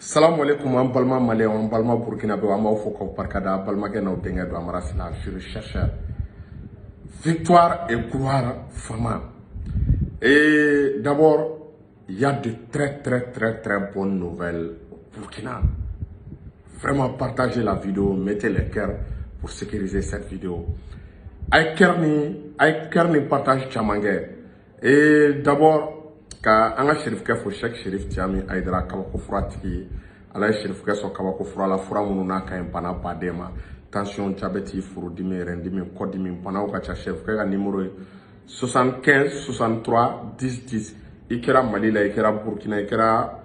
Salam alaikum, an balma malien, an balma burkinabé, an b'aw fo k'aw barikada, balimakɛ n'aw denkɛ don Amara Sila, je recherche victoire et gloire fama. Et d'abord, il y a de très bonnes nouvelles au Burkina. Vraiment, partagez la vidéo, mettez les cœurs pour sécuriser cette vidéo. Ay kerni partage chamangé. Et d'abord, ka anga shérif ke fo Cheikh Chérif Tiami Aïdara kabako fura tigi ala shérif ke so kabako fura la fura munu na ka bana badema tension diabète furudimi rendimi kodimi bana ka cha chérif ke ka numéro 75 63 10 10 ikera Mali la ikera Burkina ikera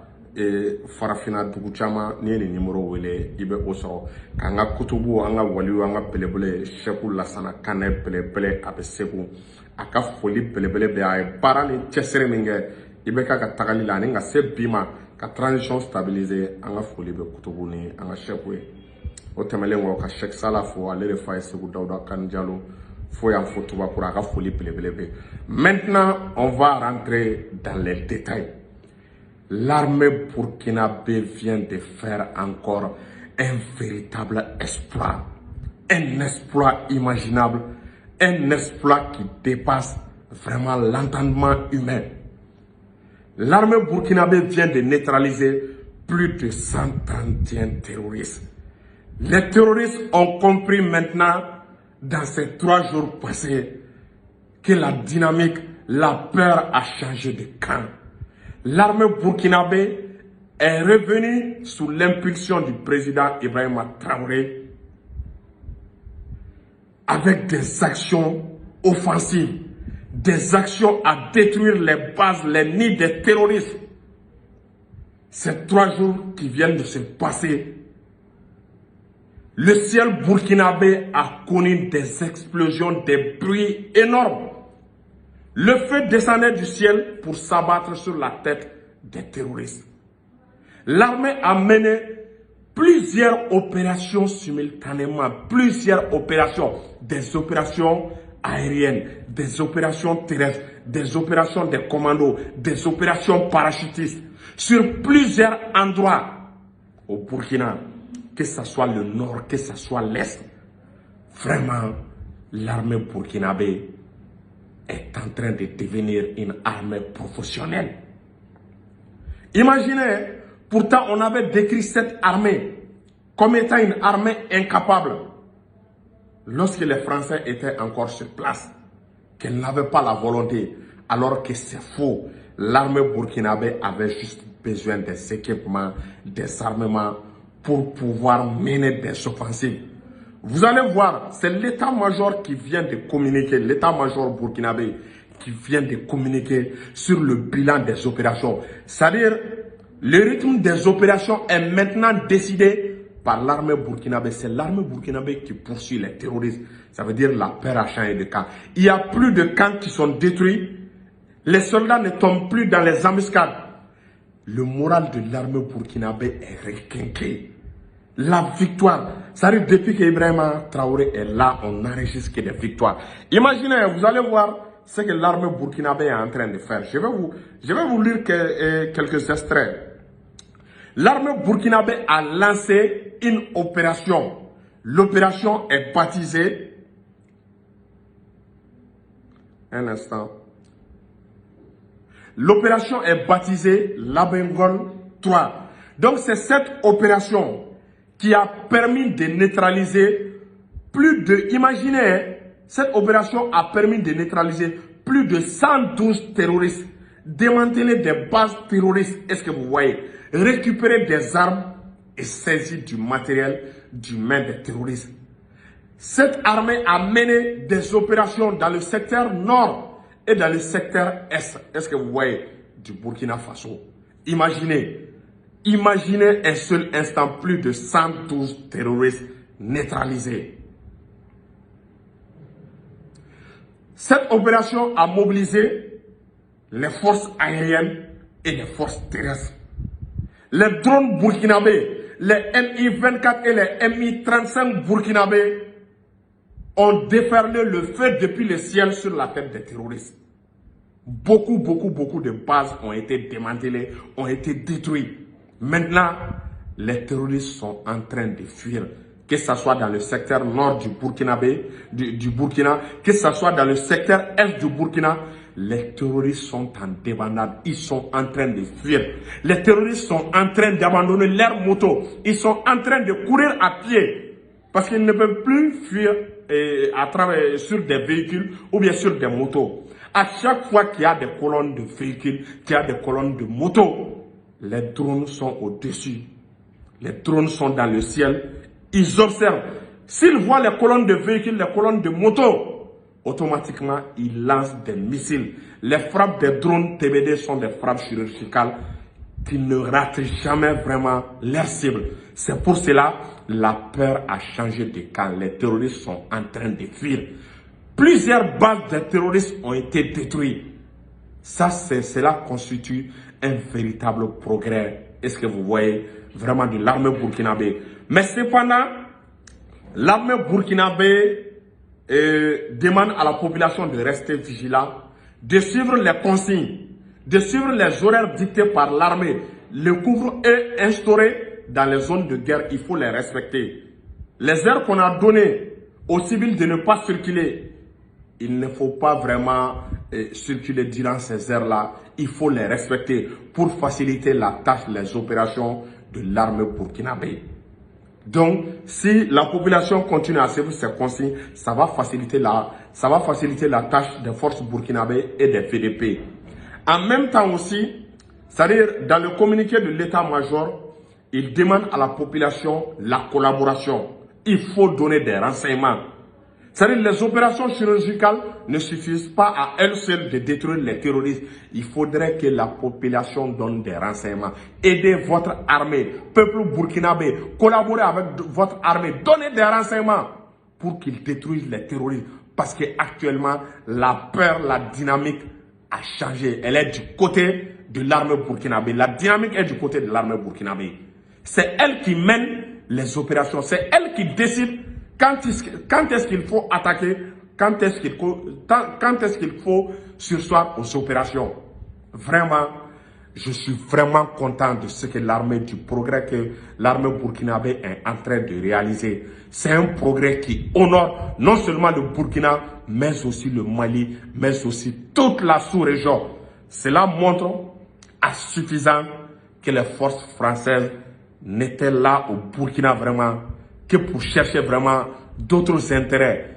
farafina dugu chama ni numéro wele ibe oso kanga kutubu anga waliyu anga belebele Cheikhou Lassana Kane belebele abe seku aka foli belebele be ay parani chesere minge ibeka ka tagali la ni nga se bima ka transition stabiliser anga foli be kutubu ni anga Cheikhou o temelengo ka Cheikh Sala fo ale le fa Sekou Daouda Kane Diallo fo ya fo tuba pour aka foli belebele be. Maintenant on va rentrer dans les détails. L'armée burkinabé vient de faire encore un véritable exploit, un exploit imaginable, un exploit qui dépasse vraiment l'entendement humain. L'armée burkinabé vient de neutraliser plus de 131 terroristes. Les terroristes ont compris maintenant, dans ces 3 jours passés, que la dynamique, la peur a changé de camp. L'armée burkinabé est revenue sous l'impulsion du président Ibrahima Traoré avec des actions offensives, des actions à détruire les bases, les nids des terroristes. Ces 3 jours qui viennent de se passer, le ciel burkinabé a connu des explosions, des bruits énormes. Le feu descendait du ciel pour s'abattre sur la tête des terroristes. L'armée a mené plusieurs opérations simultanément, plusieurs opérations, des opérations aériennes, des opérations terrestres, des opérations des commandos, des opérations parachutistes, sur plusieurs endroits au Burkina, que ce soit le nord, que ce soit l'est. Vraiment, l'armée burkinabé est en train de devenir une armée professionnelle. Imaginez, pourtant on avait décrit cette armée comme étant une armée incapable lorsque les Français étaient encore sur place, qu'elle n'avait pas la volonté, alors que c'est faux. L'armée burkinabé avait juste besoin des équipements, des armements pour pouvoir mener des offensives. Vous allez voir, c'est l'état-major qui vient de communiquer, l'état-major burkinabé qui vient de communiquer sur le bilan des opérations. C'est-à-dire, le rythme des opérations est maintenant décidé par l'armée burkinabé. C'est l'armée burkinabé qui poursuit les terroristes. Ça veut dire la peur a changé de camp. Il y a plus de camps qui sont détruits. Les soldats ne tombent plus dans les embuscades. Le moral de l'armée burkinabé est requinqué. La victoire, ça veut dire depuis qu'Ibrahima Traoré est là, on enregistre que des victoires. Imaginez, vous allez voir ce que l'armée burkinabé est en train de faire. Je vais vous lire quelques extraits. L'armée burkinabé a lancé une opération. L'opération est baptisée... Un instant. L'opération est baptisée Labengol 3. Donc c'est cette opération qui a permis de neutraliser plus de... Imaginez, cette opération a permis de neutraliser plus de 112 terroristes, démanteler des bases terroristes, est-ce que vous voyez, récupérer des armes et saisir du matériel du main des terroristes. Cette armée a mené des opérations dans le secteur nord et dans le secteur est, est-ce que vous voyez, du Burkina Faso. Imaginez un seul instant plus de 112 terroristes neutralisés. Cette opération a mobilisé les forces aériennes et les forces terrestres. Les drones burkinabés, les Mi-24 et les Mi-35 burkinabés ont déferlé le feu depuis le ciel sur la tête des terroristes. Beaucoup de bases ont été démantelées, ont été détruites. Maintenant, les terroristes sont en train de fuir. Que ce soit dans le secteur nord du Burkina, que ce soit dans le secteur est du Burkina, les terroristes sont en débandade. Ils sont en train de fuir. Les terroristes sont en train d'abandonner leurs motos. Ils sont en train de courir à pied. Parce qu'ils ne peuvent plus fuir à travers, sur des véhicules ou bien sur des motos. À chaque fois qu'il y a des colonnes de véhicules, qu'il y a des colonnes de motos, les drones sont au-dessus. Les drones sont dans le ciel. Ils observent. S'ils voient les colonnes de véhicules, les colonnes de motos, automatiquement, ils lancent des missiles. Les frappes des drones TBD sont des frappes chirurgicales qui ne ratent jamais vraiment leur cible. C'est pour cela la peur a changé de camp. Les terroristes sont en train de fuir. Plusieurs bases de terroristes ont été détruites. Cela constitue un véritable progrès. Est-ce que vous voyez vraiment de l'armée burkinabé? Mais cependant, l'armée burkinabé demande à la population de rester vigilant, de suivre les consignes, de suivre les horaires dictés par l'armée. Le couvre-feu instauré dans les zones de guerre, il faut les respecter. Les heures qu'on a données aux civils de ne pas circuler, il ne faut pas vraiment circuler durant ces heures-là. Il faut les respecter pour faciliter la tâche, les opérations de l'armée burkinabé. Donc, si la population continue à suivre ces consignes, ça va faciliter la tâche des forces burkinabées et des FDP. En même temps aussi, c'est-à-dire dans le communiqué de l'état-major, il demande à la population la collaboration. Il faut donner des renseignements. C'est-à-dire les opérations chirurgicales ne suffisent pas à elles seules de détruire les terroristes. Il faudrait que la population donne des renseignements. Aidez votre armée, peuple burkinabé, collaborez avec votre armée, donnez des renseignements pour qu'ils détruisent les terroristes. Parce qu'actuellement, la peur, la dynamique a changé. Elle est du côté de l'armée burkinabé. La dynamique est du côté de l'armée burkinabé. C'est elle qui mène les opérations. C'est elle qui décide quand est-ce qu'il faut attaquer, quand est-ce qu'il faut surseoir aux opérations. Vraiment, je suis vraiment content de ce que du progrès que l'armée burkinabé est en train de réaliser. C'est un progrès qui honore non seulement le Burkina, mais aussi le Mali, mais aussi toute la sous-région. Cela montre à suffisant que les forces françaises n'étaient là au Burkina vraiment que pour chercher vraiment d'autres intérêts.